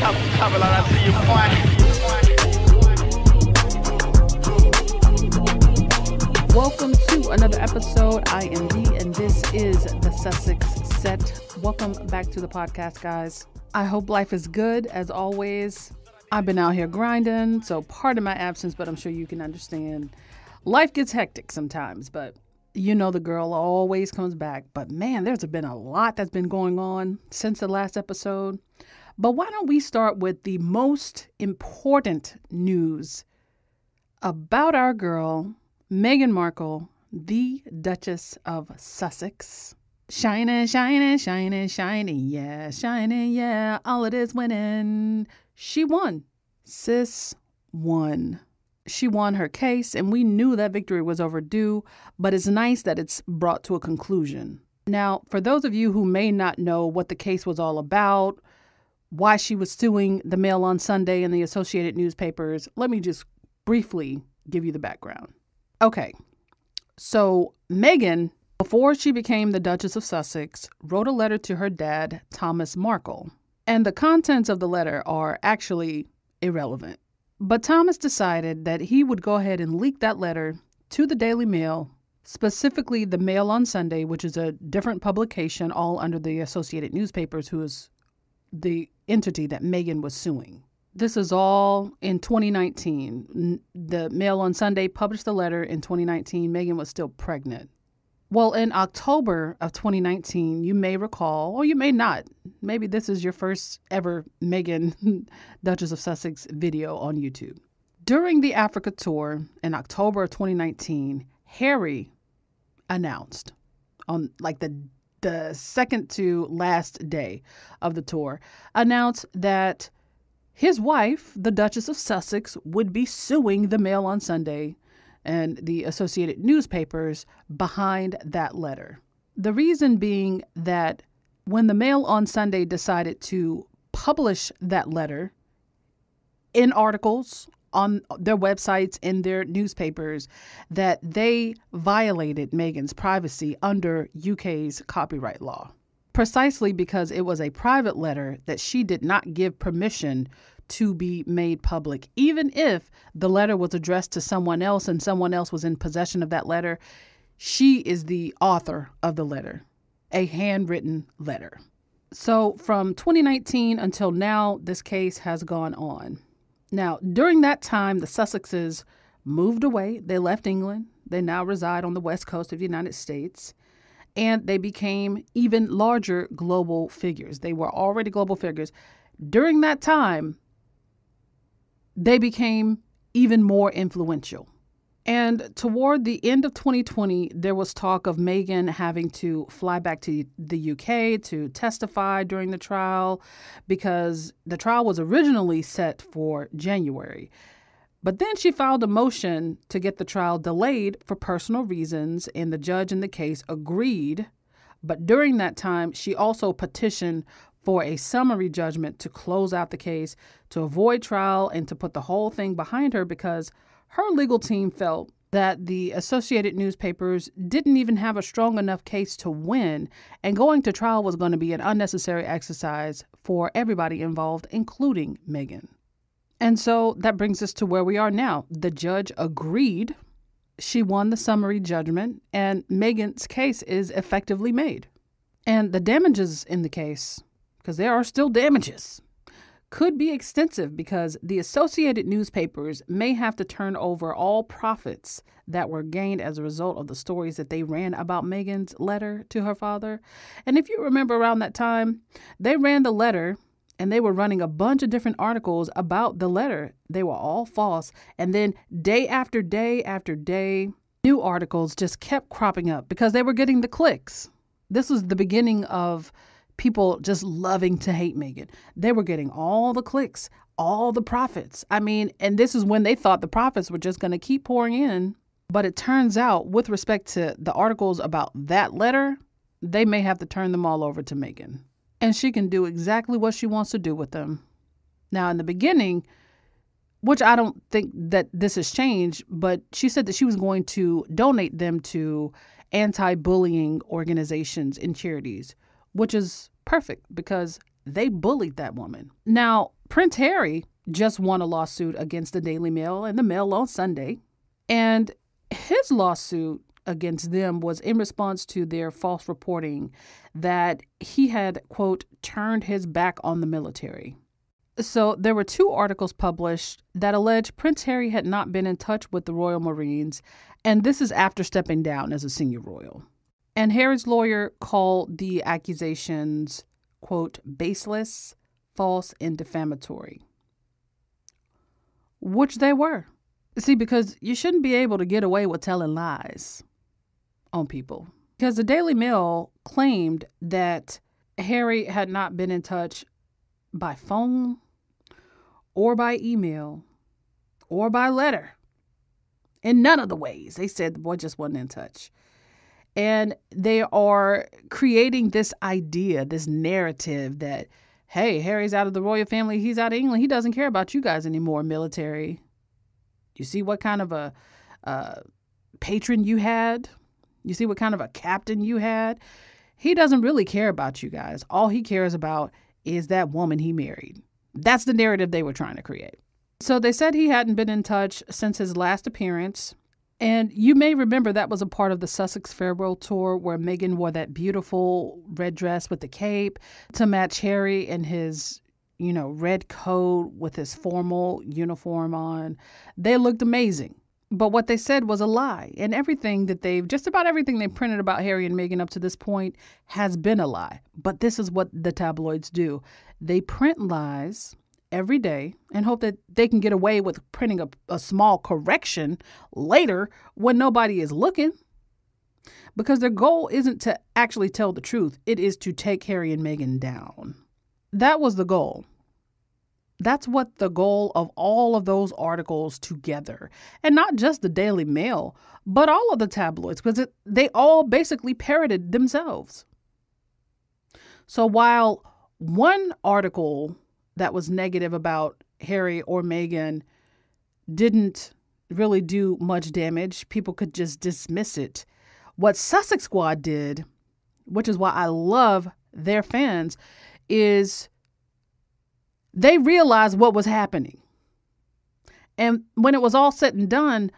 Travel on, I see you, boy. Welcome to another episode. I am Dee, and this is the Sussex Set. Welcome back to the podcast, guys. I hope life is good, as always. I've been out here grinding, so pardon my absence, but I'm sure you can understand. Life gets hectic sometimes, but you know the girl always comes back. But man, there's been a lot that's been going on since the last episode. But why don't we start with the most important news about our girl, Meghan Markle, the Duchess of Sussex. Shining, shining, shining, shining, yeah, shining, yeah, all it is winning. She won. Sis won. She won her case, and we knew that victory was overdue, but it's nice that it's brought to a conclusion. Now, for those of you who may not know what the case was all about, why she was suing the Mail on Sunday and the Associated Newspapers, let me just briefly give you the background. Okay, so Meghan, before she became the Duchess of Sussex, wrote a letter to her dad, Thomas Markle. And the contents of the letter are actually irrelevant. But Thomas decided that he would go ahead and leak that letter to the Daily Mail, specifically the Mail on Sunday, which is a different publication all under the Associated Newspapers, who is the entity that Meghan was suing. This is all in 2019. The Mail on Sunday published the letter in 2019. Meghan was still pregnant. Well, in October of 2019, you may recall, or you may not, maybe this is your first ever Meghan, Duchess of Sussex video on YouTube. During the Africa tour in October of 2019, Harry announced on like the second to last day of the tour, announced that his wife, the Duchess of Sussex, would be suing the Mail on Sunday and the Associated Newspapers behind that letter. The reason being that when the Mail on Sunday decided to publish that letter in articles on their websites, in their newspapers, that they violated Meghan's privacy under UK's copyright law. Precisely because it was a private letter that she did not give permission to be made public. Even if the letter was addressed to someone else and someone else was in possession of that letter, she is the author of the letter, a handwritten letter. So from 2019 until now, this case has gone on. Now, during that time, the Sussexes moved away. They left England. They now reside on the west coast of the United States. And they became even larger global figures. They were already global figures. During that time, they became even more influential. And toward the end of 2020, there was talk of Meghan having to fly back to the UK to testify during the trial because the trial was originally set for January. But then she filed a motion to get the trial delayed for personal reasons, and the judge in the case agreed. But during that time, she also petitioned for a summary judgment to close out the case, to avoid trial, and to put the whole thing behind her because her legal team felt that the Associated Newspapers didn't even have a strong enough case to win, and going to trial was going to be an unnecessary exercise for everybody involved, including Meghan. And so that brings us to where we are now. The judge agreed. She won the summary judgment, and Meghan's case is effectively made. And the damages in the case, because there are still damages, could be extensive because the Associated Newspapers may have to turn over all profits that were gained as a result of the stories that they ran about Meghan's letter to her father. And if you remember around that time, they ran the letter and they were running a bunch of different articles about the letter. They were all false. And then day after day after day, new articles just kept cropping up because they were getting the clicks. This was the beginning of people just loving to hate Meghan. They were getting all the clicks, all the profits. I mean, and this is when they thought the profits were just going to keep pouring in. But it turns out, with respect to the articles about that letter, they may have to turn them all over to Meghan. And she can do exactly what she wants to do with them. Now, in the beginning, which I don't think that this has changed, but she said that she was going to donate them to anti-bullying organizations and charities, which is perfect because they bullied that woman. Now, Prince Harry just won a lawsuit against the Daily Mail and the Mail on Sunday. And his lawsuit against them was in response to their false reporting that he had, quote, turned his back on the military. So there were 2 articles published that allege Prince Harry had not been in touch with the Royal Marines, and this is after stepping down as a senior royal. And Harry's lawyer called the accusations, quote, baseless, false, and defamatory, which they were. See, because you shouldn't be able to get away with telling lies on people. Because the Daily Mail claimed that Harry had not been in touch by phone or by email or by letter. In none of the ways. They said the boy just wasn't in touch. And they are creating this idea, this narrative that, hey, Harry's out of the royal family. He's out of England. He doesn't care about you guys anymore, military. You see what kind of a patron you had? You see what kind of a captain you had? He doesn't really care about you guys. All he cares about is that woman he married. That's the narrative they were trying to create. So they said he hadn't been in touch since his last appearance. And you may remember that was a part of the Sussex farewell tour where Meghan wore that beautiful red dress with the cape to match Harry in his, red coat with his formal uniform on. They looked amazing. But what they said was a lie. And just about everything they've printed about Harry and Meghan up to this point has been a lie. But this is what the tabloids do. They print lies every day and hope that they can get away with printing a small correction later when nobody is looking. Because their goal isn't to actually tell the truth. It is to take Harry and Meghan down. That was the goal. That's what the goal of all of those articles together. And not just the Daily Mail, but all of the tabloids, because they all basically parroted themselves. So while one article that was negative about Harry or Meghan didn't really do much damage, people could just dismiss it. What Sussex Squad did, which is why I love their fans, is they realized what was happening. And when it was all said and done,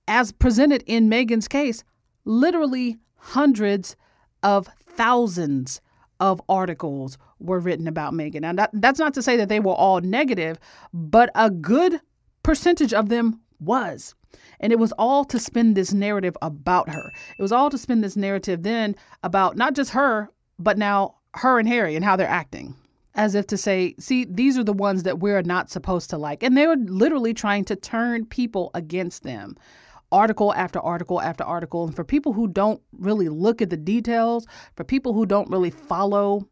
as presented in Meghan's case, literally hundreds of thousands of articles were written about Meghan. Now, that's not to say that they were all negative, but a good percentage of them was. And it was all to spin this narrative about her. It was all to spin this narrative then about not just her, but now her and Harry and how they're acting. As if to say, see, these are the ones that we're not supposed to like. And they were literally trying to turn people against them. Article after article after article. And for people who don't really look at the details, for people who don't really follow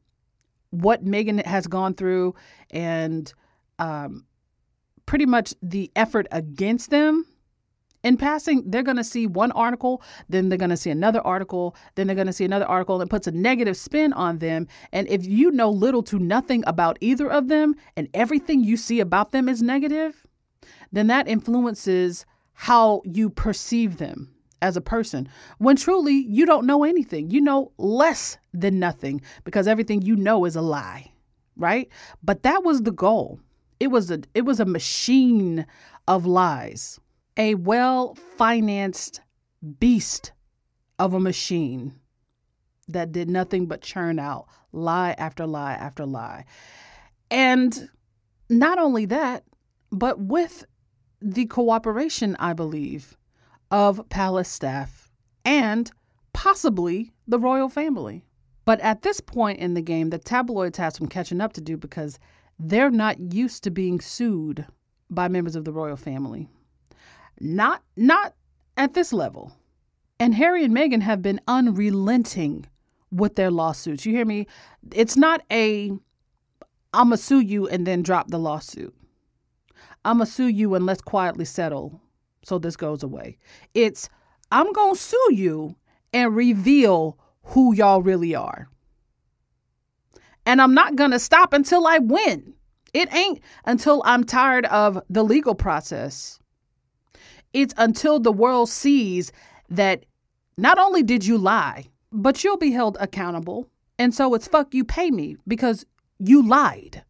what Meghan has gone through and pretty much the effort against them, in passing, they're going to see one article, then they're going to see another article, then they're going to see another article that puts a negative spin on them. And if you know little to nothing about either of them and everything you see about them is negative, then that influences how you perceive them as a person. When truly you don't know anything. You know less than nothing because everything you know is a lie, right? But that was the goal. It was a machine of lies. A well-financed beast of a machine that did nothing but churn out lie after lie after lie. And not only that, but with the cooperation, I believe, of palace staff and possibly the royal family. But at this point in the game, the tabloids have some catching up to do because they're not used to being sued by members of the royal family. Not at this level. And Harry and Meghan have been unrelenting with their lawsuits. You hear me? It's not I'm going to sue you and then drop the lawsuit. I'm going to sue you and let's quietly settle so this goes away. It's I'm going to sue you and reveal who y'all really are. And I'm not going to stop until I win. It ain't until I'm tired of the legal process. It's until the world sees that not only did you lie, but you'll be held accountable. And so it's fuck you, pay me, because you lied.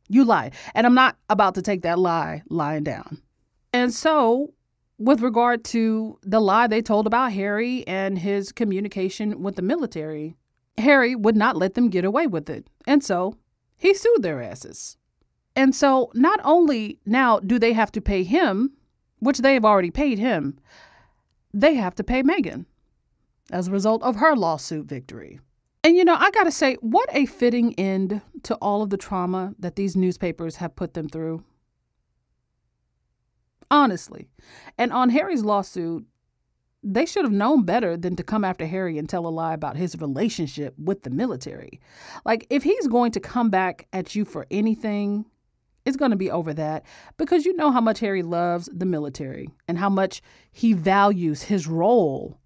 You lied. And I'm not about to take that lie lying down. And so with regard to the lie they told about Harry and his communication with the military, Harry would not let them get away with it. And so he sued their asses. And so not only now do they have to pay him, which they have already paid him, they have to pay Meghan as a result of her lawsuit victory. And, I got to say, what a fitting end to all of the trauma that these newspapers have put them through. Honestly. And on Harry's lawsuit, they should have known better than to come after Harry and tell a lie about his relationship with the military. Like, if he's going to come back at you for anything, it's going to be over that, because you know how much Harry loves the military and how much he values his role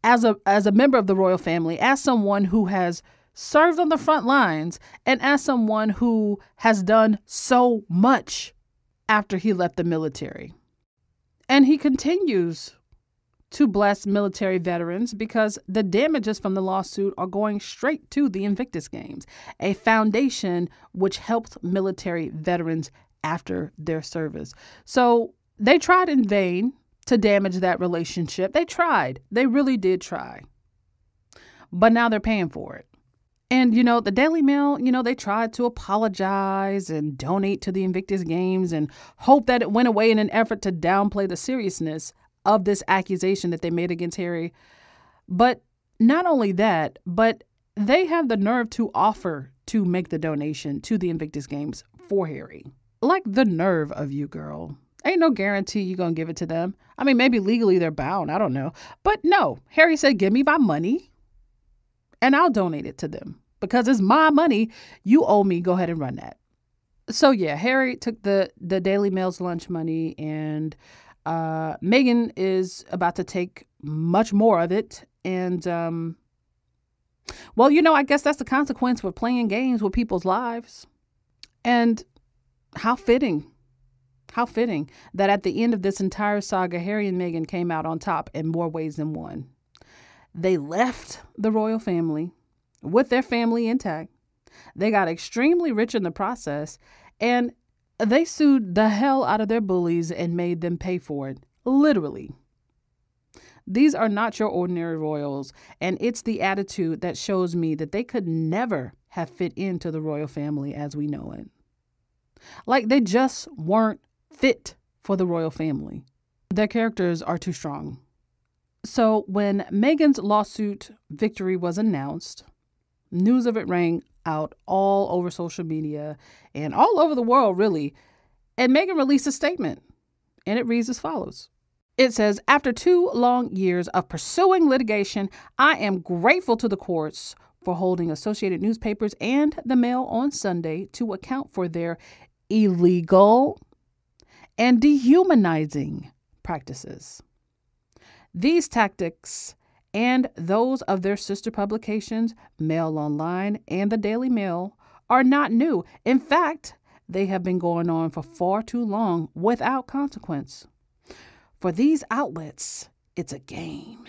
as a member of the royal family, as someone who has served on the front lines, and as someone who has done so much after he left the military. And he continues to bless military veterans because the damages from the lawsuit are going straight to the Invictus Games, a foundation which helps military veterans after their service. So they tried in vain to damage that relationship. They tried. They really did try. But now they're paying for it. And, the Daily Mail, they tried to apologize and donate to the Invictus Games and hope that it went away in an effort to downplay the seriousness of this accusation that they made against Harry. But not only that, but they have the nerve to offer to make the donation to the Invictus Games for Harry. Like, the nerve of you, girl. Ain't no guarantee you're going to give it to them. I mean, maybe legally they're bound. I don't know. But no, Harry said, give me my money and I'll donate it to them because it's my money. You owe me. Go ahead and run that. So, yeah, Harry took the Daily Mail's lunch money, and Meghan is about to take much more of it. And, I guess that's the consequence for playing games with people's lives. And how fitting that at the end of this entire saga, Harry and Meghan came out on top in more ways than one. They left the royal family with their family intact. They got extremely rich in the process, and they sued the hell out of their bullies and made them pay for it. Literally. These are not your ordinary royals, and it's the attitude that shows me that they could never have fit into the royal family as we know it. Like, they just weren't fit for the royal family. Their characters are too strong. So when Meghan's lawsuit victory was announced, news of it rang out all over social media and all over the world, really. And Meghan released a statement, and it reads as follows. It says, after 2 long years of pursuing litigation, I am grateful to the courts for holding Associated Newspapers and the Mail on Sunday to account for their illegal and dehumanizing practices. These tactics and those of their sister publications, Mail Online and the Daily Mail, are not new. In fact, they have been going on for far too long without consequence. For these outlets, it's a game.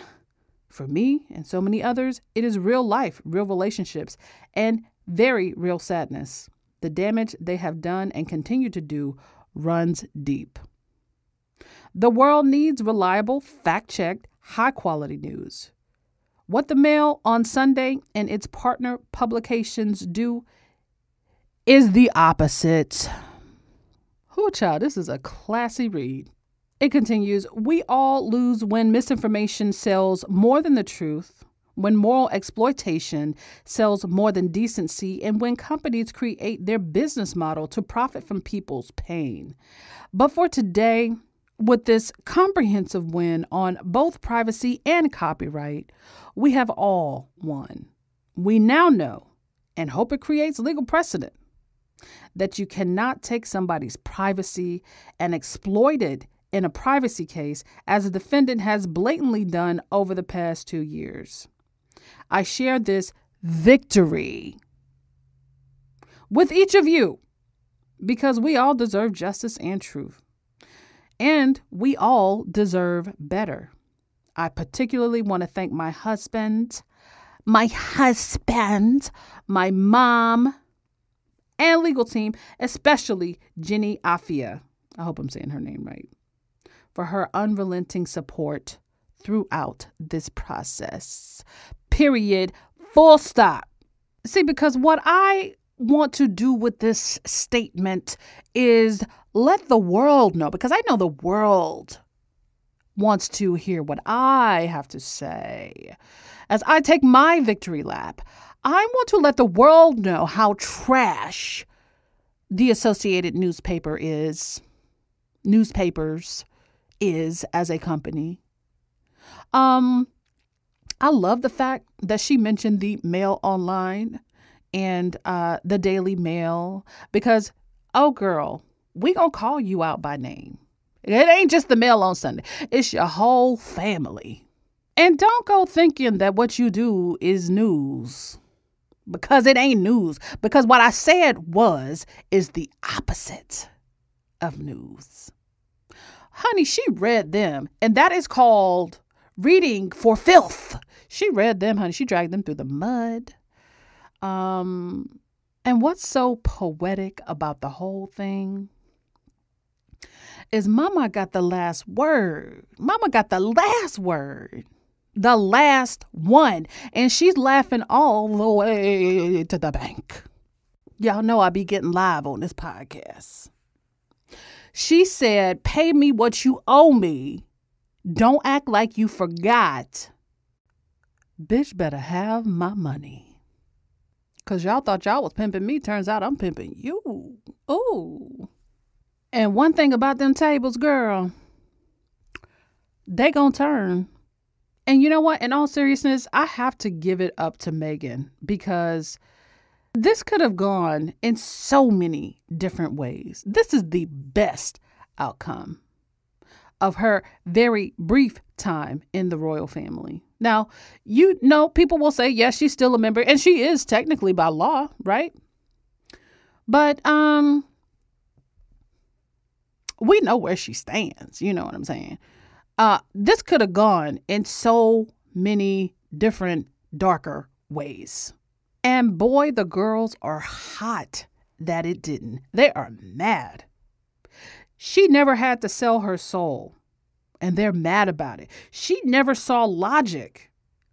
For me and so many others, it is real life, real relationships, and very real sadness. The damage they have done and continue to do runs deep. The world needs reliable, fact-checked, high-quality news. What the Mail on Sunday and its partner publications do is the opposite. Whoo, child, this is a classy read. It continues, we all lose when misinformation sells more than the truth, when moral exploitation sells more than decency, and when companies create their business model to profit from people's pain. But for today, with this comprehensive win on both privacy and copyright, we have all won. We now know, and hope it creates legal precedent, that you cannot take somebody's privacy and exploit it in a privacy case, as a defendant has blatantly done over the past 2 years. I share this victory with each of you because we all deserve justice and truth. And we all deserve better. I particularly want to thank my husband, my husband, my mom, and legal team, especially Jenny Afia. I hope I'm saying her name right. For her unrelenting support throughout this process. Period. Full stop. See, because what I want to do with this statement is let the world know, because I know the world wants to hear what I have to say. As I take my victory lap, I want to let the world know how trash the Associated Newspapers is as a company. I love the fact that she mentioned the Mail Online and the Daily Mail, because, oh girl, we gonna call you out by name. It ain't just the Mail on Sunday. It's your whole family. And don't go thinking that what you do is news, because it ain't news. Because what I said is the opposite of news. Honey, she read them, and that is called reading for filth. She read them, honey. She dragged them through the mud. And what's so poetic about the whole thing is Mama got the last word. Mama got the last word. The last one. And she's laughing all the way to the bank. Y'all know I be getting live on this podcast. She said, pay me what you owe me. Don't act like you forgot. Bitch better have my money. Because y'all thought y'all was pimping me. Turns out I'm pimping you. Ooh. And one thing about them tables, girl, they gonna turn. And you know what? In all seriousness, I have to give it up to Meghan, because this could have gone in so many different ways. This is the best outcome of her very brief time in the royal family. Now, you know, people will say, yes, she's still a member, and she is technically by law, right? But we know where she stands. You know what I'm saying? This could have gone in so many different darker ways. And boy, the girls are hot that it didn't. They are mad. She never had to sell her soul, and they're mad about it. She never saw logic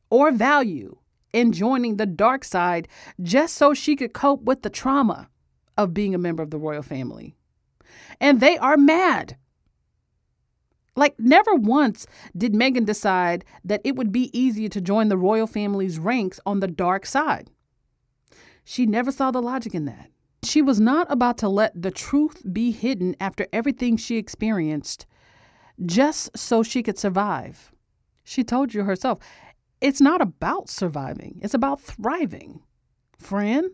or value in joining the dark side just so she could cope with the trauma of being a member of the royal family. And they are mad. Like, never once did Meghan decide that it would be easier to join the royal family's ranks on the dark side. She never saw the logic in that. She was not about to let the truth be hidden after everything she experienced just so she could survive. She told you herself, it's not about surviving. It's about thriving, friend.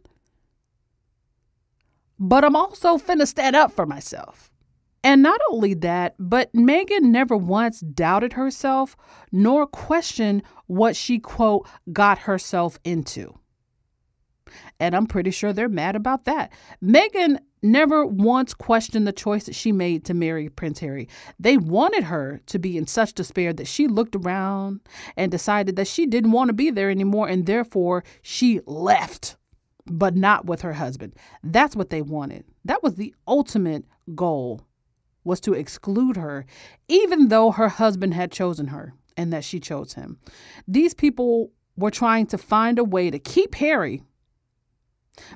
But I'm also finna stand up for myself. And not only that, but Meghan never once doubted herself nor questioned what she, quote, got herself into. And I'm pretty sure they're mad about that. Meghan never once questioned the choice that she made to marry Prince Harry. They wanted her to be in such despair that she looked around and decided that she didn't want to be there anymore, and therefore she left, but not with her husband. That's what they wanted. That was the ultimate goal, was to exclude her, even though her husband had chosen her and that she chose him. These people were trying to find a way to keep Harry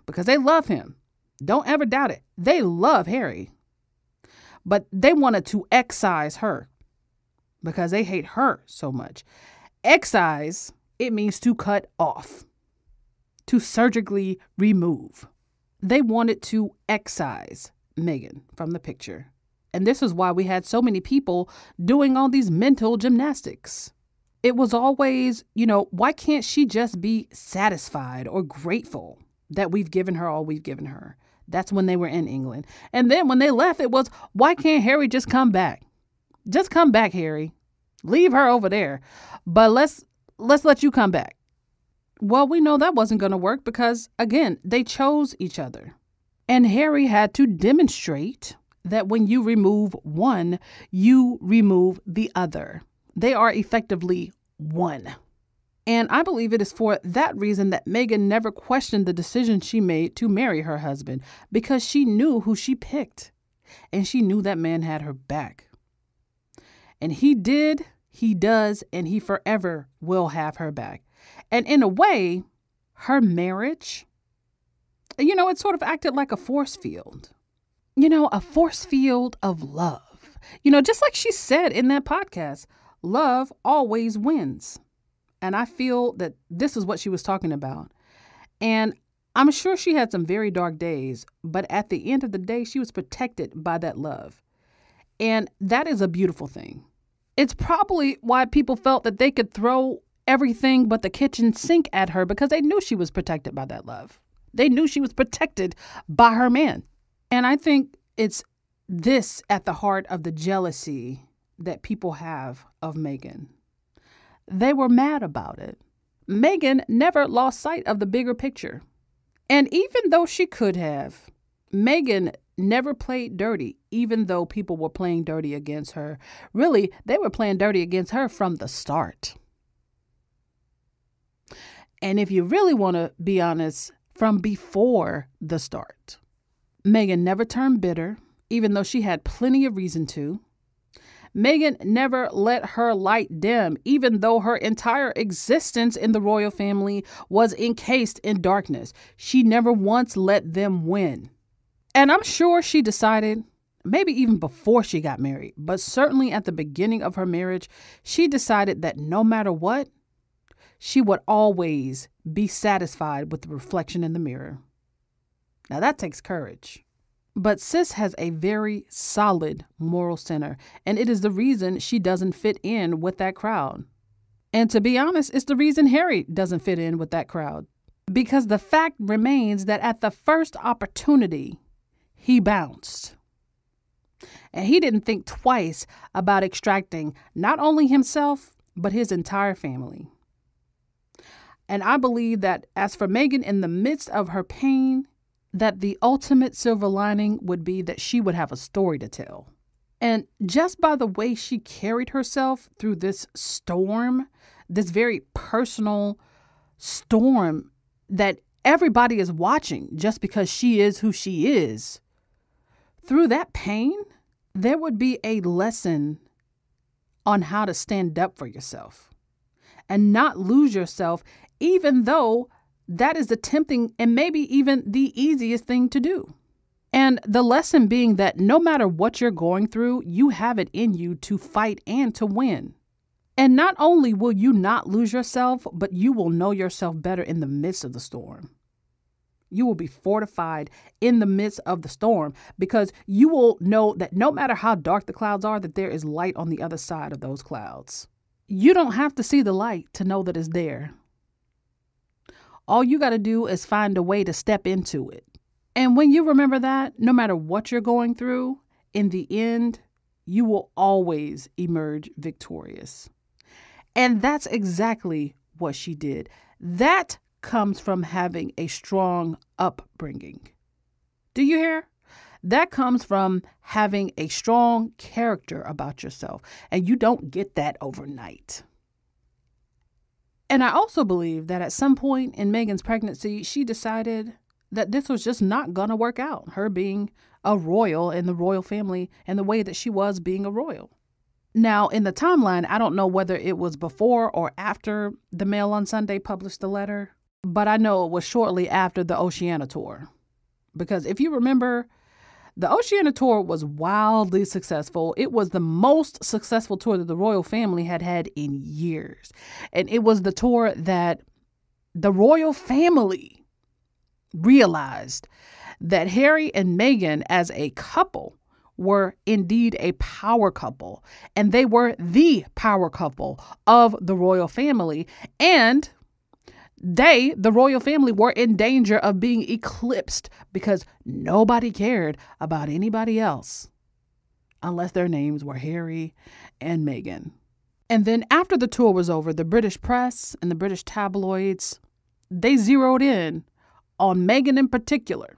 because they love him. Don't ever doubt it. They love Harry. But they wanted to excise her because they hate her so much. Excise, it means to cut off, to surgically remove. They wanted to excise Meghan from the picture. And this is why we had so many people doing all these mental gymnastics. It was always, why can't she just be satisfied or grateful that we've given her all we've given her? That's when they were in England. And then when they left, it was, why can't Harry just come back? Just come back, Harry. Leave her over there. But let's let you come back. Well, we know that wasn't going to work because, again, they chose each other. And Harry had to demonstrate that when you remove one, you remove the other. They are effectively one. And I believe it is for that reason that Meghan never questioned the decision she made to marry her husband, because she knew who she picked and she knew that man had her back. And he did, he does, and he forever will have her back. And in a way, her marriage, it sort of acted like a force field. A force field of love. Just like she said in that podcast, love always wins. And I feel that this is what she was talking about. And I'm sure she had some very dark days, but at the end of the day, she was protected by that love. And that is a beautiful thing. It's probably why people felt that they could throw everything but the kitchen sink at her, because they knew she was protected by that love. They knew she was protected by her man. And I think it's this at the heart of the jealousy that people have of Meghan. They were mad about it. Meghan never lost sight of the bigger picture. And even though she could have, Meghan never played dirty, even though people were playing dirty against her. Really, they were playing dirty against her from the start. And if you really want to be honest, from before the start. Meghan never turned bitter, even though she had plenty of reason to. Meghan never let her light dim, even though her entire existence in the royal family was encased in darkness. She never once let them win. And I'm sure she decided, maybe even before she got married, but certainly at the beginning of her marriage, she decided that no matter what, she would always be satisfied with the reflection in the mirror. Now that takes courage. But sis has a very solid moral center, and it is the reason she doesn't fit in with that crowd. And to be honest, it's the reason Harry doesn't fit in with that crowd. Because the fact remains that at the first opportunity, he bounced. And he didn't think twice about extracting not only himself, but his entire family. And I believe that as for Meghan, in the midst of her pain, that the ultimate silver lining would be that she would have a story to tell. And just by the way she carried herself through this storm, this very personal storm that everybody is watching just because she is who she is, through that pain, there would be a lesson on how to stand up for yourself and not lose yourself, even though that is the tempting and maybe even the easiest thing to do. And the lesson being that no matter what you're going through, you have it in you to fight and to win. And not only will you not lose yourself, but you will know yourself better in the midst of the storm. You will be fortified in the midst of the storm, because you will know that no matter how dark the clouds are, that there is light on the other side of those clouds. You don't have to see the light to know that it's there. All you got to do is find a way to step into it. And when you remember that, no matter what you're going through, in the end, you will always emerge victorious. And that's exactly what she did. That comes from having a strong upbringing. Do you hear? That comes from having a strong character about yourself. And you don't get that overnight. And I also believe that at some point in Meghan's pregnancy, she decided that this was just not going to work out, her being a royal in the royal family and the way that she was being a royal. Now, in the timeline, I don't know whether it was before or after the Mail on Sunday published the letter, but I know it was shortly after the Oceania tour. Because if you remember, the Oceania tour was wildly successful. It was the most successful tour that the royal family had had in years. And it was the tour that the royal family realized that Harry and Meghan as a couple were indeed a power couple. And they were the power couple of the royal family. And they, the royal family, were in danger of being eclipsed because nobody cared about anybody else unless their names were Harry and Meghan. And then after the tour was over, the British press and the British tabloids, they zeroed in on Meghan in particular.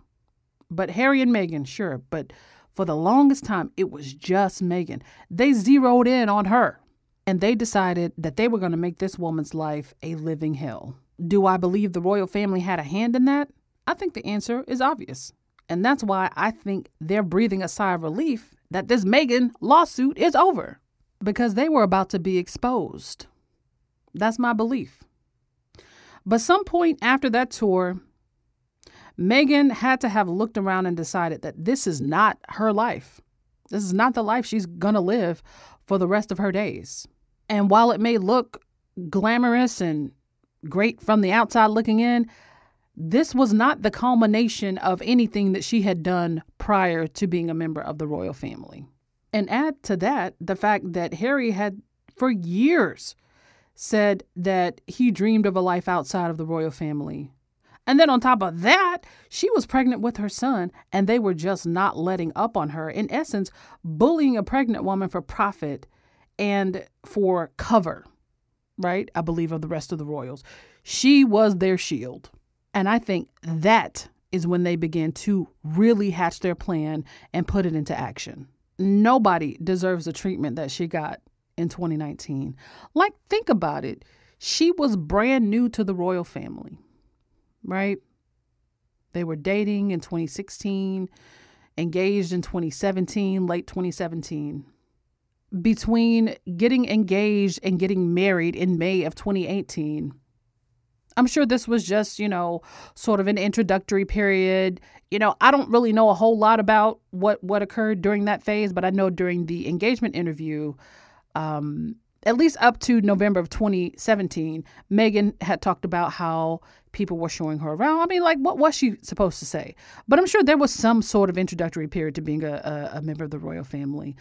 But Harry and Meghan, sure. But for the longest time, it was just Meghan. They zeroed in on her. And they decided that they were going to make this woman's life a living hell. Do I believe the royal family had a hand in that? I think the answer is obvious. And that's why I think they're breathing a sigh of relief that this Meghan lawsuit is over, because they were about to be exposed. That's my belief. But some point after that tour, Meghan had to have looked around and decided that this is not her life. This is not the life she's going to live for the rest of her days. And while it may look glamorous and great from the outside looking in, this was not the culmination of anything that she had done prior to being a member of the royal family. And add to that the fact that Harry had for years said that he dreamed of a life outside of the royal family. And then on top of that, she was pregnant with her son, and they were just not letting up on her. In essence, bullying a pregnant woman for profit and for cover, right? I believe of the rest of the royals. She was their shield. And I think that is when they began to really hatch their plan and put it into action. Nobody deserves the treatment that she got in 2019. Like, think about it. She was brand new to the royal family, right? They were dating in 2016, engaged in 2017, late 2017. Between getting engaged and getting married in May of 2018, I'm sure this was just, sort of an introductory period. I don't really know a whole lot about what occurred during that phase, but I know during the engagement interview, at least up to November of 2017, Meghan had talked about how people were showing her around. I mean, like, what was she supposed to say? But I'm sure there was some sort of introductory period to being a member of the royal family.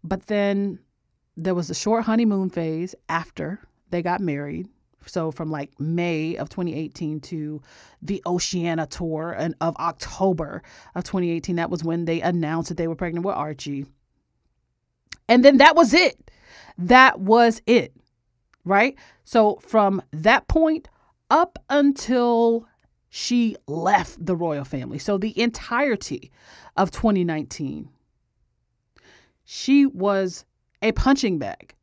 But then there was a short honeymoon phase after they got married. So from like May of 2018 to the Oceania tour of October of 2018, that was when they announced that they were pregnant with Archie. And then that was it. That was it. Right? So from that point up until she left the royal family, so the entirety of 2019, she was a punching bag.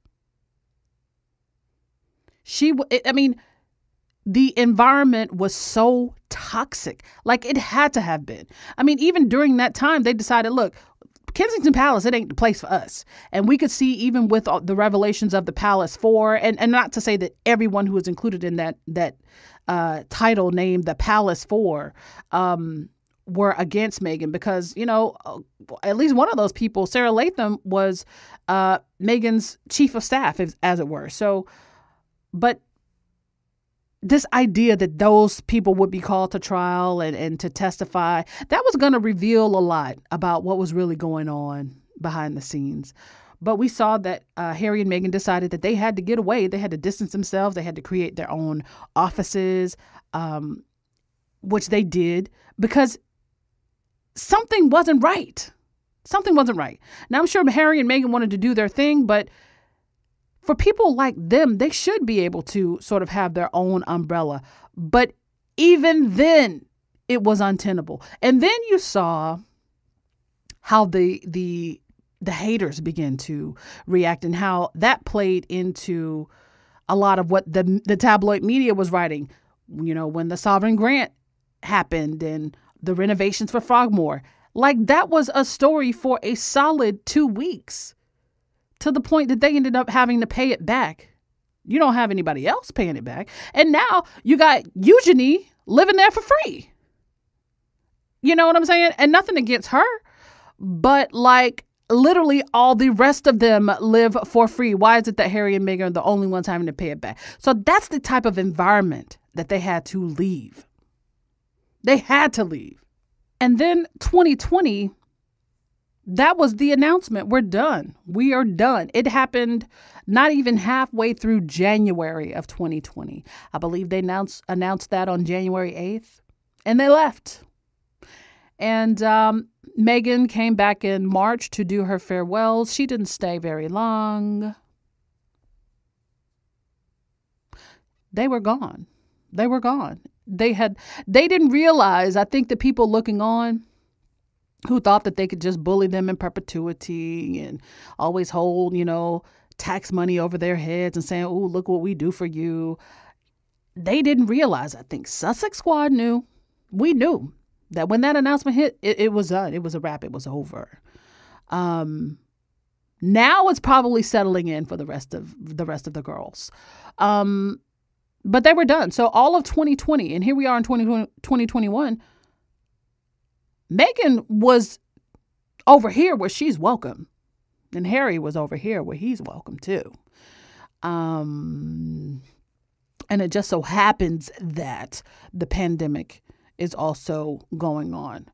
The environment was so toxic, like it had to have been. I mean, even during that time, they decided, look, Kensington Palace, it ain't the place for us. And we could see even with the revelations of the Palace 4, and not to say that everyone who was included in that title named the Palace 4 were against Meghan, because, at least one of those people, Sarah Latham, was Meghan's chief of staff, as it were. So, but this idea that those people would be called to trial and to testify, that was going to reveal a lot about what was really going on behind the scenes. But we saw that Harry and Meghan decided that they had to get away. They had to distance themselves. They had to create their own offices, which they did, because something wasn't right. Something wasn't right. Now, I'm sure Harry and Meghan wanted to do their thing, but for people like them, they should be able to sort of have their own umbrella. But even then, it was untenable. And then you saw how the haters began to react, and how that played into a lot of what the tabloid media was writing. When the Sovereign Grant happened and the renovations for Frogmore, like, that was a story for a solid 2 weeks, to the point that they ended up having to pay it back. You don't have anybody else paying it back. And now you got Eugenie living there for free. You know what I'm saying? And nothing against her, but like literally all the rest of them live for free. Why is it that Harry and Meghan are the only ones having to pay it back? So that's the type of environment that they had to leave. They had to leave. And then 2020, that was the announcement. We're done. We are done. It happened not even halfway through January of 2020. I believe they announced that on January 8th, and they left. And Meghan came back in March to do her farewells. She didn't stay very long. They were gone. They were gone. They didn't realize, I think the people looking on, who thought that they could just bully them in perpetuity and always hold, tax money over their heads and saying, oh, look what we do for you. They didn't realize, I think Sussex Squad knew. We knew that when that announcement hit, it was done. It was a wrap. It was over. Now it's probably settling in for the rest of the girls. But they were done. So all of 2020, and here we are in 2021, Meghan was over here where she's welcome. And Harry was over here where he's welcome too. And it just so happens that the pandemic is also going on.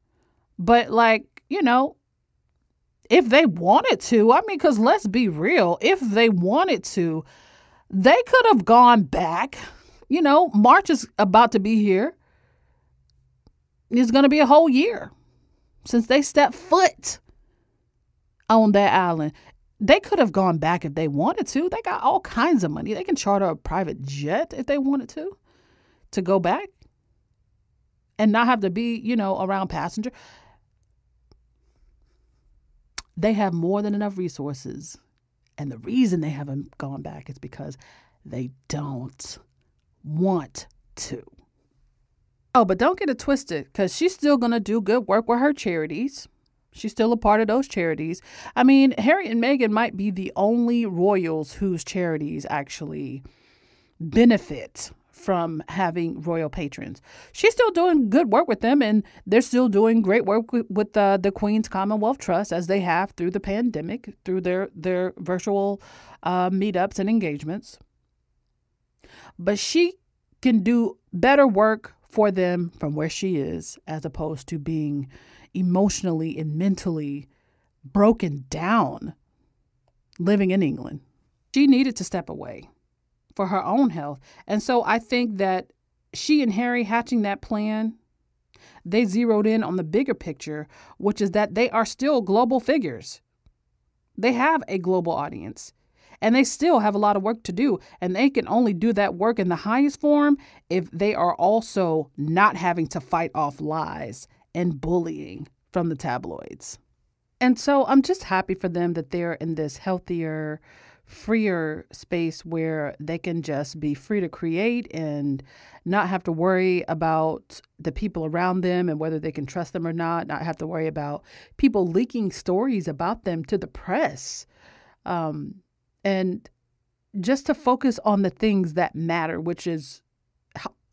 But if they wanted to, because let's be real, if they wanted to, they could have gone back. March is about to be here. It's going to be a whole year since they stepped foot on that island. They could have gone back if they wanted to. They got all kinds of money. They can charter a private jet if they wanted to go back and not have to be, around passenger. They have more than enough resources. And the reason they haven't gone back is because they don't want to. Oh, but don't get it twisted, because she's still going to do good work with her charities. She's still a part of those charities. Harry and Meghan might be the only royals whose charities actually benefit from having royal patrons. She's still doing good work with them, and they're still doing great work with the Queen's Commonwealth Trust, as they have through the pandemic, through their virtual meetups and engagements. But she can do better work for them from where she is, as opposed to being emotionally and mentally broken down living in England. She needed to step away for her own health. And so I think that she and Harry hatching that plan, they zeroed in on the bigger picture, which is that they are still global figures. They have a global audience, and they still have a lot of work to do. And they can only do that work in the highest form if they are also not having to fight off lies and bullying from the tabloids. And so I'm just happy for them that they're in this healthier, freer space where they can just be free to create and not have to worry about the people around them and whether they can trust them or not have to worry about people leaking stories about them to the press. And just to focus on the things that matter, which is,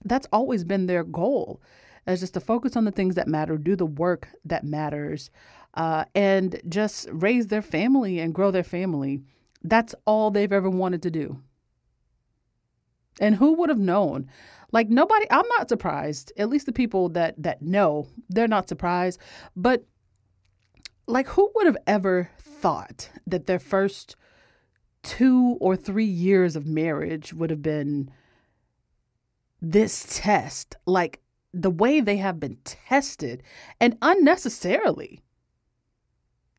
that's always been their goal, is just to focus on the things that matter, do the work that matters, and just raise their family and grow their family. That's all they've ever wanted to do. And who would have known? Nobody, I'm not surprised. At least the people that know, they're not surprised. But who would have ever thought that their first 2 or 3 years of marriage would have been this test, the way they have been tested, and unnecessarily.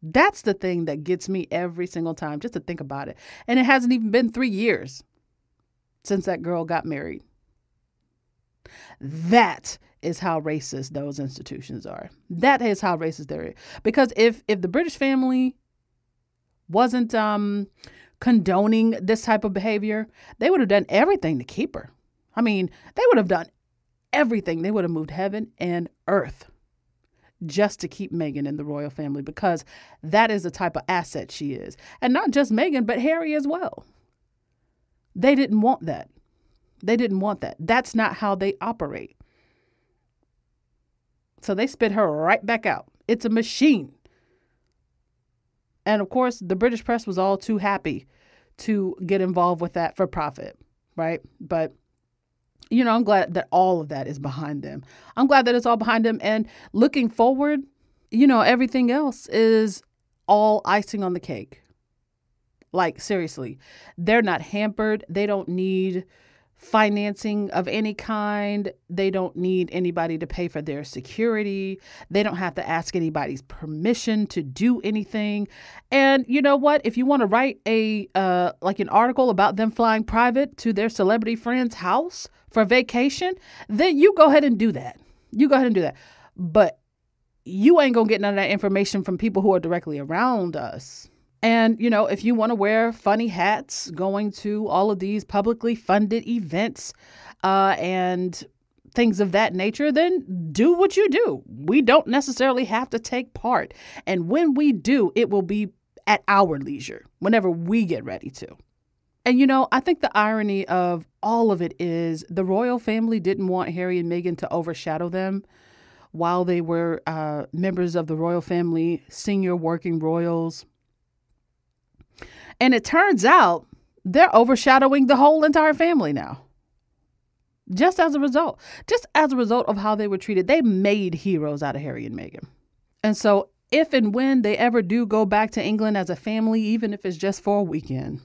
That's the thing that gets me every single time, just to think about it. And it hasn't even been 3 years since that girl got married. That is how racist those institutions are. That is how racist they're. Because if the British family wasn't condoning this type of behavior, they would have done everything to keep her. They would have done everything. They would have moved heaven and earth just to keep Meghan in the royal family, because that is the type of asset she is. And not just Meghan, but Harry as well. They didn't want that. They didn't want that. That's not how they operate. So they spit her right back out. It's a machine. And of course, the British press was all too happy to get involved with that for profit, right? But, I'm glad that all of that is behind them. I'm glad that it's all behind them. And looking forward, everything else is all icing on the cake. Seriously, they're not hampered. They don't need financing of any kind. They don't need anybody to pay for their security. They don't have to ask anybody's permission to do anything. And you know what? If you want to write an article about them flying private to their celebrity friend's house for vacation, then you go ahead and do that. But you ain't gonna get none of that information from people who are directly around us. And, if you want to wear funny hats going to all of these publicly funded events and things of that nature, then do what you do. We don't necessarily have to take part. And when we do, it will be at our leisure, whenever we get ready to. And, I think the irony of all of it is the royal family didn't want Harry and Meghan to overshadow them while they were members of the royal family, senior working royals. And it turns out they're overshadowing the whole entire family now. Just as a result of how they were treated. They made heroes out of Harry and Meghan. And so if and when they ever do go back to England as a family, even if it's just for a weekend,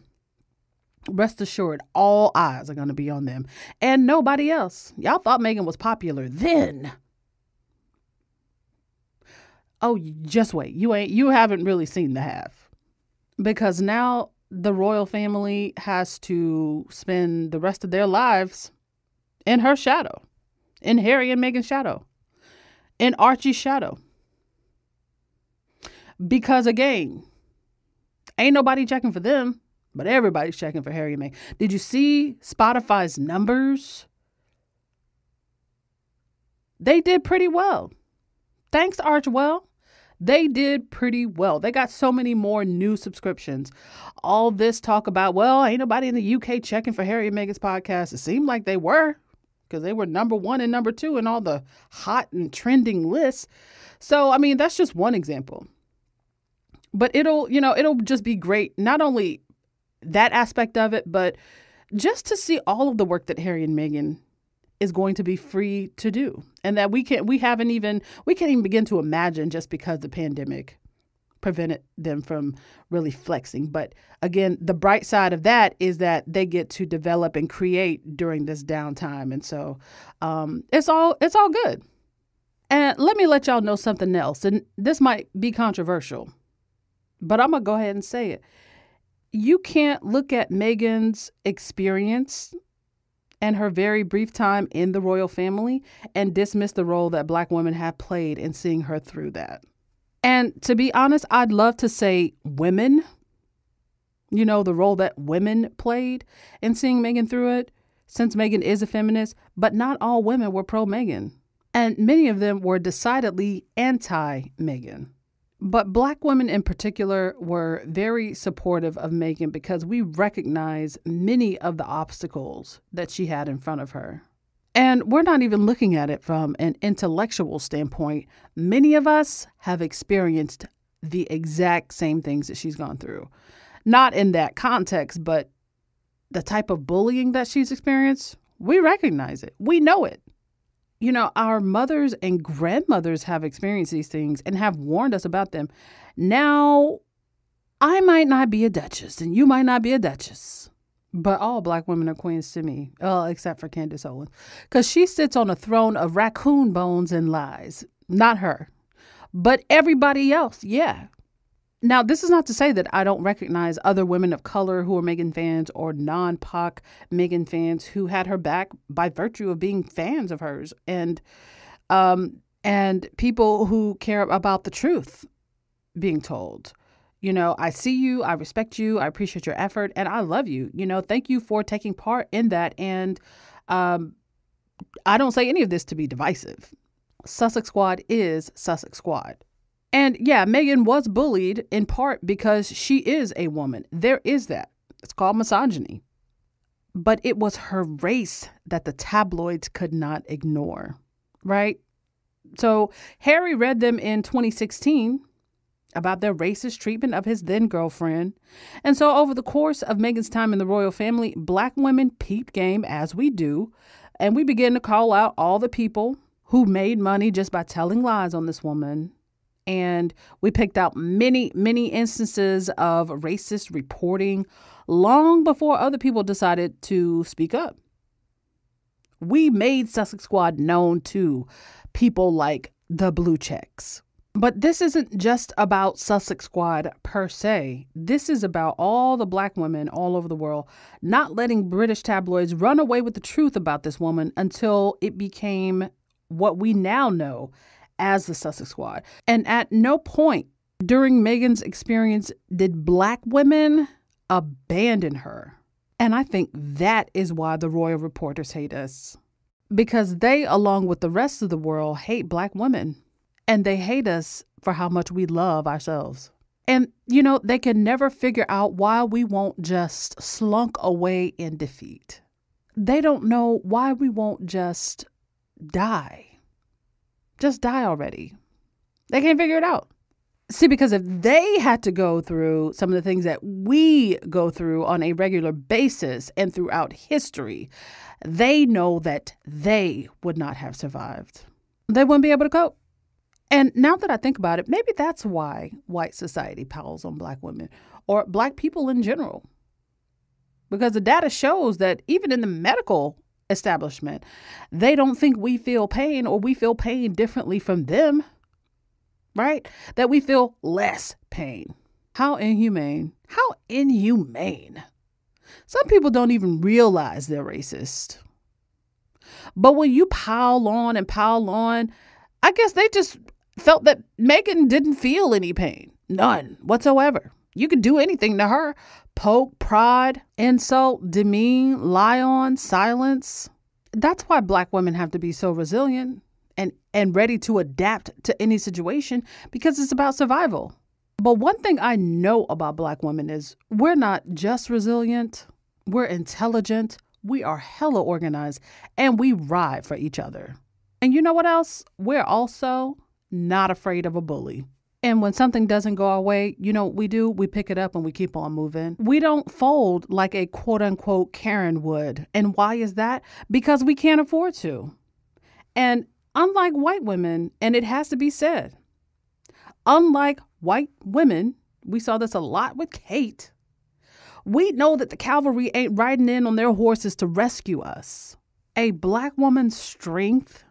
rest assured, all eyes are going to be on them and nobody else. Y'all thought Meghan was popular then. Oh, just wait. You haven't really seen the half. Because now the royal family has to spend the rest of their lives in her shadow, in Harry and Meghan's shadow, in Archie's shadow. Because again, ain't nobody checking for them, but everybody's checking for Harry and Meghan. Did you see Spotify's numbers? They did pretty well. Thanks, Archwell. They did pretty well. They got so many more new subscriptions. All this talk about, well, ain't nobody in the UK checking for Harry and Meghan's podcast. It seemed like they were, because they were number 1 and number 2 in all the hot and trending lists. So, I mean, that's just one example. But it'll just be great. Not only that aspect of it, but just to see all of the work that Harry and Meghan is going to be free to do, and that we can't even begin to imagine, just because the pandemic prevented them from really flexing. But again, the bright side of that is that they get to develop and create during this downtime, and so it's all good. And let me let y'all know something else, and this might be controversial, but I'm gonna go ahead and say it. You can't look at Meghan's experience and her very brief time in the royal family and dismiss the role that Black women have played in seeing her through that. And to be honest, I'd love to say women, the role that women played in seeing Meghan through it, since Meghan is a feminist, but not all women were pro-Meghan. And many of them were decidedly anti-Meghan. But Black women in particular were very supportive of Meghan because we recognize many of the obstacles that she had in front of her. And we're not even looking at it from an intellectual standpoint. Many of us have experienced the exact same things that she's gone through. Not in that context, but the type of bullying that she's experienced, we recognize it. We know it. Our mothers and grandmothers have experienced these things and have warned us about them. Now, I might not be a duchess and you might not be a duchess, but all Black women are queens to me, except for Candace Owens, because she sits on a throne of raccoon bones and lies. Not her, but everybody else. Yeah. Now, this is not to say that I don't recognize other women of color who are Meghan fans or non-POC Meghan fans who had her back by virtue of being fans of hers, and people who care about the truth being told. I see you, I respect you, I appreciate your effort, and I love you. Thank you for taking part in that. And I don't say any of this to be divisive. Sussex Squad is Sussex Squad. And yeah, Meghan was bullied in part because she is a woman. There is that. It's called misogyny. But it was her race that the tabloids could not ignore, right? So Harry read them in 2016 about their racist treatment of his then girlfriend. And so over the course of Meghan's time in the royal family, Black women peep game as we do. And we begin to call out all the people who made money just by telling lies on this woman. And we picked out many, many instances of racist reporting long before other people decided to speak up. We made Sussex Squad known to people like the blue checks. But this isn't just about Sussex Squad per se. This is about all the Black women all over the world not letting British tabloids run away with the truth about this woman until it became what we now know as the Sussex Squad. And at no point During Meghan's experience, did Black women abandon her? And I think that is why the royal reporters hate us. Because they, along with the rest of the world, hate Black women. And they hate us for how much we love ourselves. And, they can never figure out why we won't just slunk away in defeat. They don't know why we won't just die. Just die already. They can't figure it out. See, because if they had to go through some of the things that we go through on a regular basis and throughout history, they know that they would not have survived. They wouldn't be able to cope. And now that I think about it, maybe that's why white society piles on Black women or Black people in general. Because the data shows that even in the medical establishment, they don't think we feel pain or we feel pain differently from them, right? That we feel less pain. How inhumane. How inhumane. Some people don't even realize they're racist. But when you pile on, I guess they just felt that Meghan didn't feel any pain. None whatsoever. You could do anything to her. Poke, prod, insult, demean, lie on, silence. That's why Black women have to be so resilient and ready to adapt to any situation, because it's about survival. But one thing I know about Black women is we're not just resilient. We're intelligent. We are hella organized, and we ride for each other. And you know what else? We're also not afraid of a bully. And when something doesn't go our way, what we do? We pick it up and we keep on moving. We don't fold like a quote unquote Karen would. And why is that? Because we can't afford to. And unlike white women, and it has to be said, unlike white women, we saw this a lot with Kate. We know that the cavalry ain't riding in on their horses to rescue us. A Black woman's strength,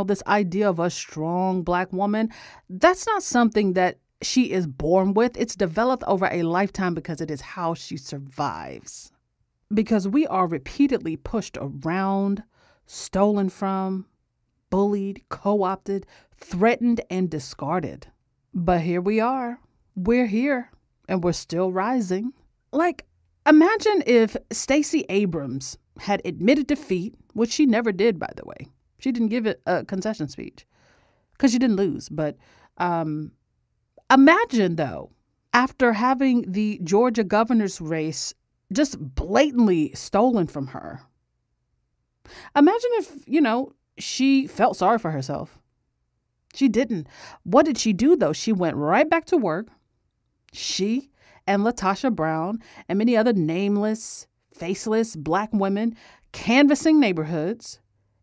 this idea of a strong Black woman, that's not something that she is born with. It's developed over a lifetime because it is how she survives. Because we are repeatedly pushed around, stolen from, bullied, co-opted, threatened, and discarded. But here we are. We're here, and we're still rising. Imagine if Stacey Abrams had admitted defeat, which she never did, by the way. She didn't give it a concession speech because she didn't lose. But imagine, though, after having the Georgia governor's race just blatantly stolen from her. Imagine if, she felt sorry for herself. She didn't. What did she do, though? She went right back to work. She and LaTosha Brown and many other nameless, faceless Black women canvassing neighborhoods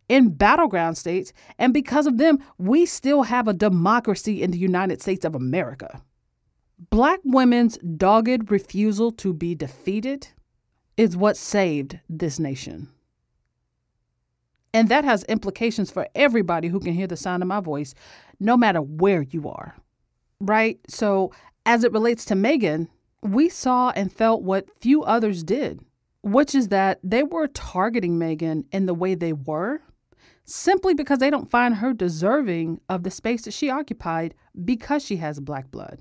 in battleground states. And because of them, we still have a democracy in the United States of America. Black women's dogged refusal to be defeated is what saved this nation. And that has implications for everybody who can hear the sound of my voice, no matter where you are. Right? So as it relates to Meghan, we saw and felt what few others did, which is that they were targeting Meghan in the way they were simply because they don't find her deserving of the space that she occupied because she has Black blood.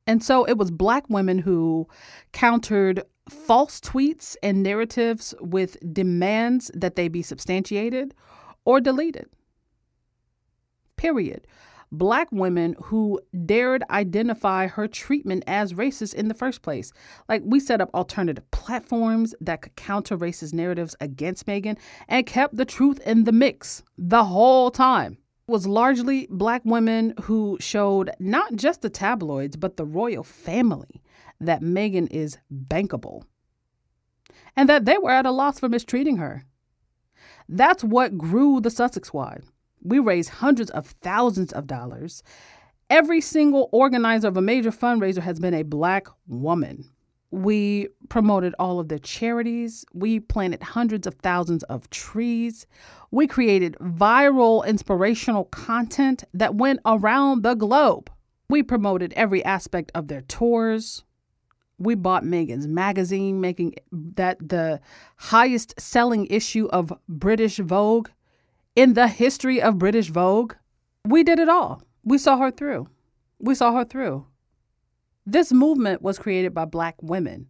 And so it was Black women who countered false tweets and narratives with demands that they be substantiated or deleted. Period. Black women who dared identify her treatment as racist in the first place. We set up alternative platforms that could counter racist narratives against Meghan and kept the truth in the mix the whole time. It was largely Black women who showed not just the tabloids, but the royal family that Meghan is bankable and that they were at a loss for mistreating her. That's what grew the Sussex squad. We raised hundreds of thousands of dollars. Every single organizer of a major fundraiser has been a Black woman. We promoted all of their charities. We planted hundreds of thousands of trees. We created viral, inspirational content that went around the globe. We promoted every aspect of their tours. We bought Meghan's magazine, making that the highest selling issue of British Vogue in the history of British Vogue. We did it all. We saw her through. This movement was created by Black women.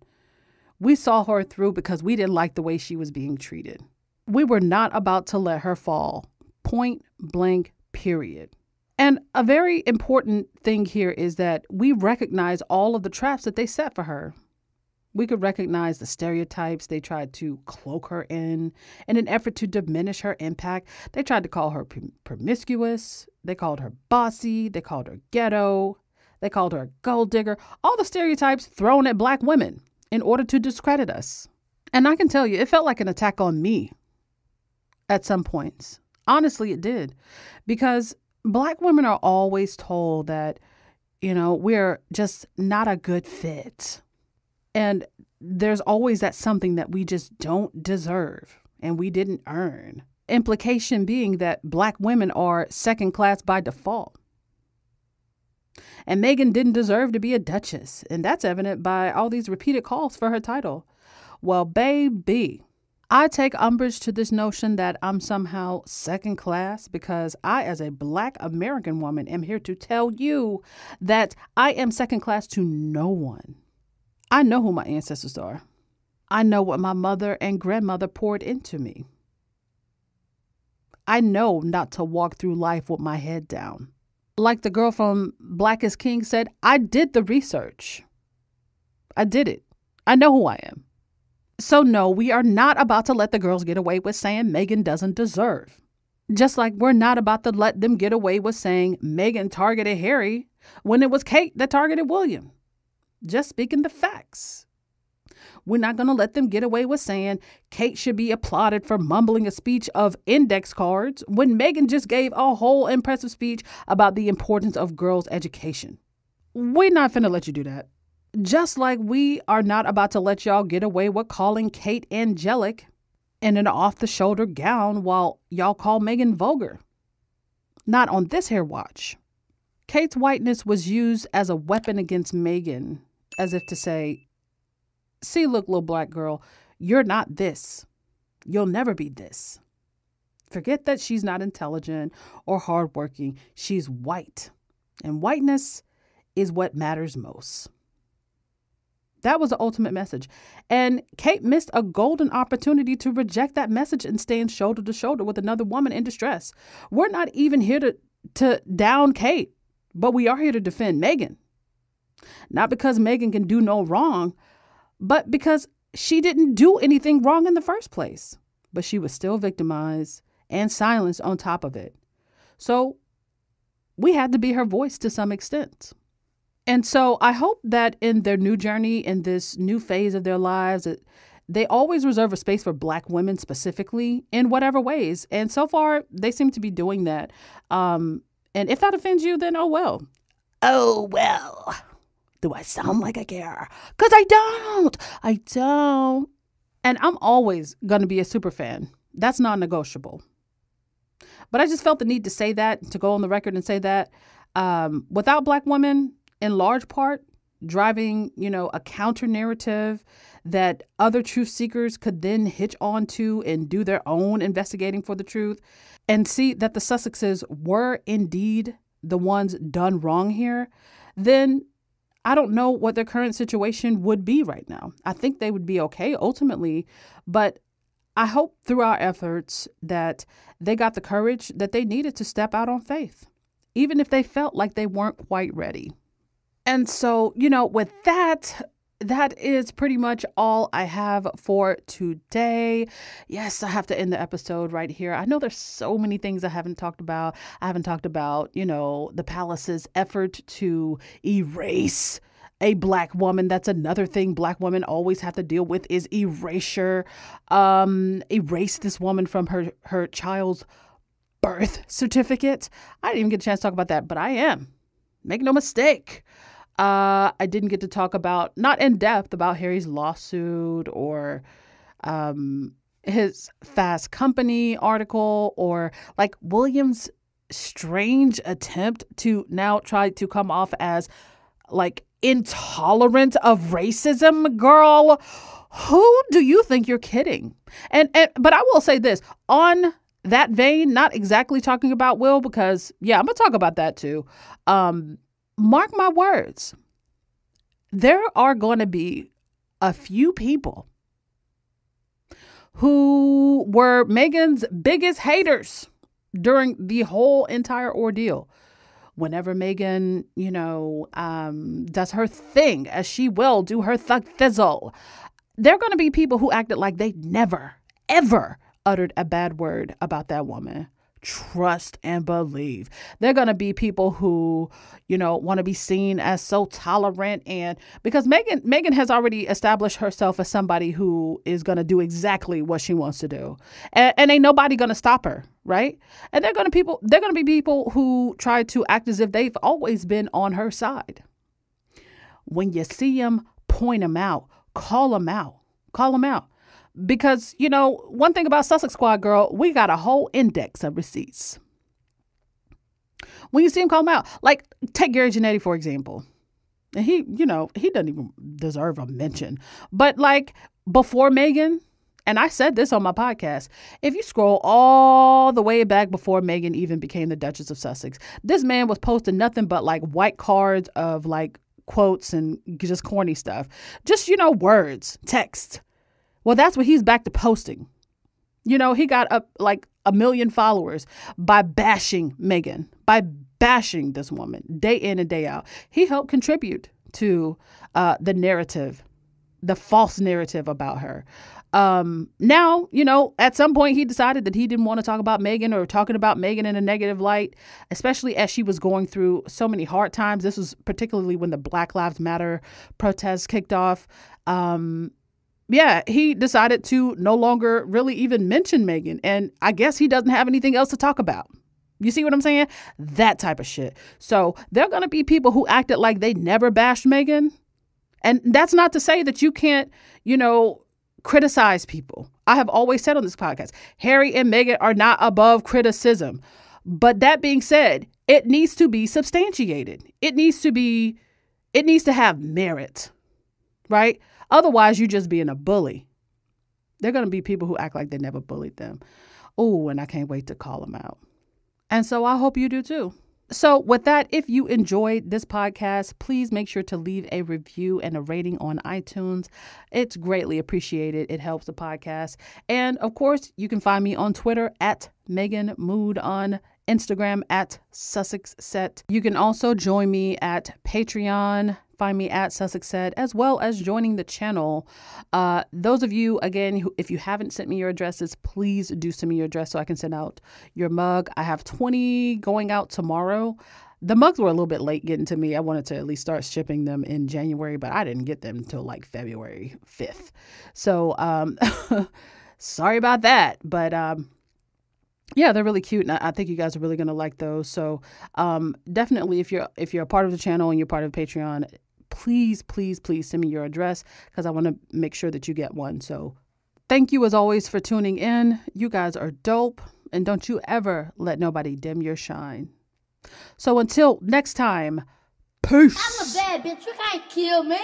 We saw her through because we didn't like the way she was being treated. We were not about to let her fall. Point blank, period. And a very important thing here is that we recognize all of the traps that they set for her. We could recognize the stereotypes they tried to cloak her in an effort to diminish her impact. They tried to call her promiscuous. They called her bossy. They called her ghetto. They called her a gold digger. All the stereotypes thrown at Black women in order to discredit us. And I can tell you, it felt like an attack on me at some points. Honestly, it did. Because Black women are always told that, we're just not a good fit. And there's always that something that we just don't deserve and we didn't earn. Implication being that Black women are second class by default. And Meghan didn't deserve to be a duchess. And that's evident by all these repeated calls for her title. Well, baby, I take umbrage to this notion that I'm somehow second class because I, as a Black American woman, am here to tell you that I am second class to no one. I know who my ancestors are. I know what my mother and grandmother poured into me. I know not to walk through life with my head down. Like the girl from Black is King said, I did the research. I did it. I know who I am. So no, we are not about to let the girls get away with saying Meghan doesn't deserve. Just like we're not about to let them get away with saying Meghan targeted Harry when it was Kate that targeted William. Just speaking the facts. We're not going to let them get away with saying Kate should be applauded for mumbling a speech of index cards when Meghan just gave a whole impressive speech about the importance of girls' education. We're not finna let you do that. Just like we are not about to let y'all get away with calling Kate angelic in an off-the-shoulder gown while y'all call Meghan vulgar. Not on this here watch. Kate's whiteness was used as a weapon against Meghan, as if to say, see, look, little Black girl, you're not this. You'll never be this. Forget that she's not intelligent or hardworking. She's white. And whiteness is what matters most. That was the ultimate message. And Kate missed a golden opportunity to reject that message and stand shoulder to shoulder with another woman in distress. We're not even here to down Kate, but we are here to defend Meghan. Not because Meghan can do no wrong, but because she didn't do anything wrong in the first place. But she was still victimized and silenced on top of it. So we had to be her voice to some extent. And so I hope that in their new journey, in this new phase of their lives, they always reserve a space for Black women specifically in whatever ways. And so far, they seem to be doing that. And if that offends you, then oh well. Oh well. Do I sound like I care? Because I don't. And I'm always going to be a super fan. That's non-negotiable. But I just felt the need to say that, to go on the record and say that without Black women, in large part, driving, a counter narrative that other truth seekers could then hitch on to and do their own investigating for the truth and see that the Sussexes were indeed the ones done wrong here, then I don't know what their current situation would be right now. I think they would be okay ultimately, but I hope through our efforts that they got the courage that they needed to step out on faith, even if they felt like they weren't quite ready. And so, with that is pretty much all I have for today. Yes, I have to end the episode right here. I know there's so many things I haven't talked about. I haven't talked about, the palace's effort to erase a Black woman. That's another thing Black women always have to deal with is erasure. Erase this woman from her child's birth certificate. I didn't even get a chance to talk about that, but I am. Make no mistake. I didn't get to talk about, not in depth, about Harry's lawsuit or his Fast Company article or like William's strange attempt to now try to come off as like intolerant of racism. Girl, who do you think you're kidding? But I will say this on that vein, not exactly talking about Will, because I'm gonna talk about that too. Mark my words. there are going to be a few people who were Meghan's biggest haters during the whole entire ordeal. Whenever Meghan, does her thing, as she will do her thug thizzle, there are going to be people who acted like they never, ever uttered a bad word about that woman. Trust and believe. They're going to be people who, want to be seen as so tolerant. And because Meghan has already established herself as somebody who is going to do exactly what she wants to do. And ain't nobody going to stop her. Right. And they're going to be people who try to act as if they've always been on her side. When you see them, point them out, call them out. Because, one thing about Sussex Squad, girl, we got a whole index of receipts. When you see him, call him out. Like, take Gary Janetti, for example. And he doesn't even deserve a mention. But like before Meghan, and I said this on my podcast, if you scroll all the way back before Meghan even became the Duchess of Sussex, this man was posting nothing but like white cards of like quotes and just corny stuff. Just, words, text. Well, that's what he's back to posting. He got up like 1 million followers by bashing Meghan, by bashing this woman day in and day out. He helped contribute to the narrative, the false narrative about her. Now, at some point he decided that he didn't want to talk about Meghan or talking about Meghan in a negative light, especially as she was going through so many hard times. This was particularly when the Black Lives Matter protests kicked off. He decided to no longer really even mention Meghan. And I guess he doesn't have anything else to talk about. You see what I'm saying? That type of shit. So there are going to be people who acted like they never bashed Meghan. And that's not to say that you can't, criticize people. I have always said on this podcast, Harry and Meghan are not above criticism. But that being said, it needs to be substantiated. It needs to have merit, right? Otherwise, you're just being a bully. There are going to be people who act like they never bullied them. Oh, and I can't wait to call them out. And so I hope you do too. So with that, if you enjoyed this podcast, please make sure to leave a review and a rating on iTunes. It's greatly appreciated. It helps the podcast. And of course, you can find me on Twitter at Meghan Mood, on Instagram at Sussexes. You can also join me at Patreon. Find me at Sussexes, as well as joining the channel. Those of you, again, if you haven't sent me your addresses, please do send me your address so I can send out your mug. I have 20 going out tomorrow. The mugs were a little bit late getting to me. I wanted to at least start shipping them in January, but I didn't get them until like February 5th. So sorry about that. But yeah, they're really cute. And I think you guys are really going to like those. So definitely, if you're a part of the channel and you're part of Patreon, please send me your address because I want to make sure that you get one. So thank you as always for tuning in. You guys are dope. And don't you ever let nobody dim your shine. So until next time, peace. I'm a bad bitch. You can't kill me.